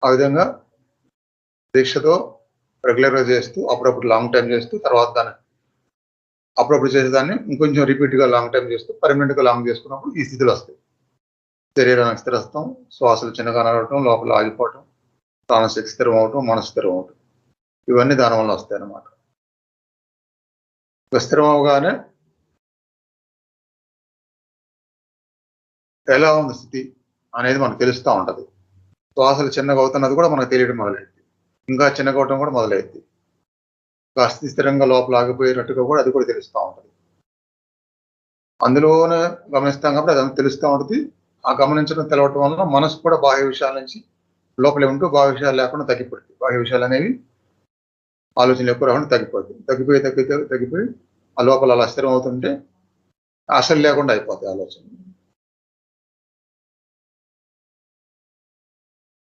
ఆ విధంగా దీక్షతో రెగ్యులర్‌గా చేస్తూ, అప్పుడప్పుడు లాంగ్ టైమ్ చేస్తూ, తర్వాత దాన్ని అప్పుడప్పుడు చేసేదాన్ని ఇంకొంచెం రిపీట్‌గా లాంగ్ టైమ్ చేస్తూ, పర్మనెంట్‌గా లాంగ్ చేసుకున్నప్పుడు ఈ స్థితులొస్తాయి. శరీరానికి స్థిరత్వం, శ్వాసలు చిన్నగా నడవటం, లోపల ఆగిపోవటం, ప్రాణశక్తి స్థిరం అవ్వటం, మనసు స్థిరం అవ్వటం. ఇవన్నీ దాని వల్ల వస్తాయన్నమాట. స్థిరం అవ్వగానే ఎలా ఉంది స్థితి అనేది మనకు తెలుస్తా ఉంటది. శ్వాసలు చిన్నగా అవుతున్నది కూడా మనకు తెలియడం మొదలైద్ది. ఇంకా చిన్నగా అవ్వటం కూడా మొదలైద్ది. స్థితి స్థిరంగా లోపల ఆగిపోయేటట్టుగా కూడా అది కూడా తెలుస్తా ఉంటది. అందులోనే గమనిస్తాం కాబట్టి అదంతా తెలుస్తా ఉంటది. ఆ గమనించడం తెలవటం వలన మనసు కూడా బాహ్య విషయాల నుంచి లోపలే ఉంటూ బాహ్య విషయాలు లేకుండా తగ్గిపోద్ది. బాహ్య విషయాలనేవి ఆలోచనలు ఎక్కువ రాకుండా తగ్గిపోద్ది. తగ్గిపోయి ఆ లోపల అలా స్థిరం అవుతుంటే అసలు లేకుండా అయిపోతాయి ఆలోచనలు.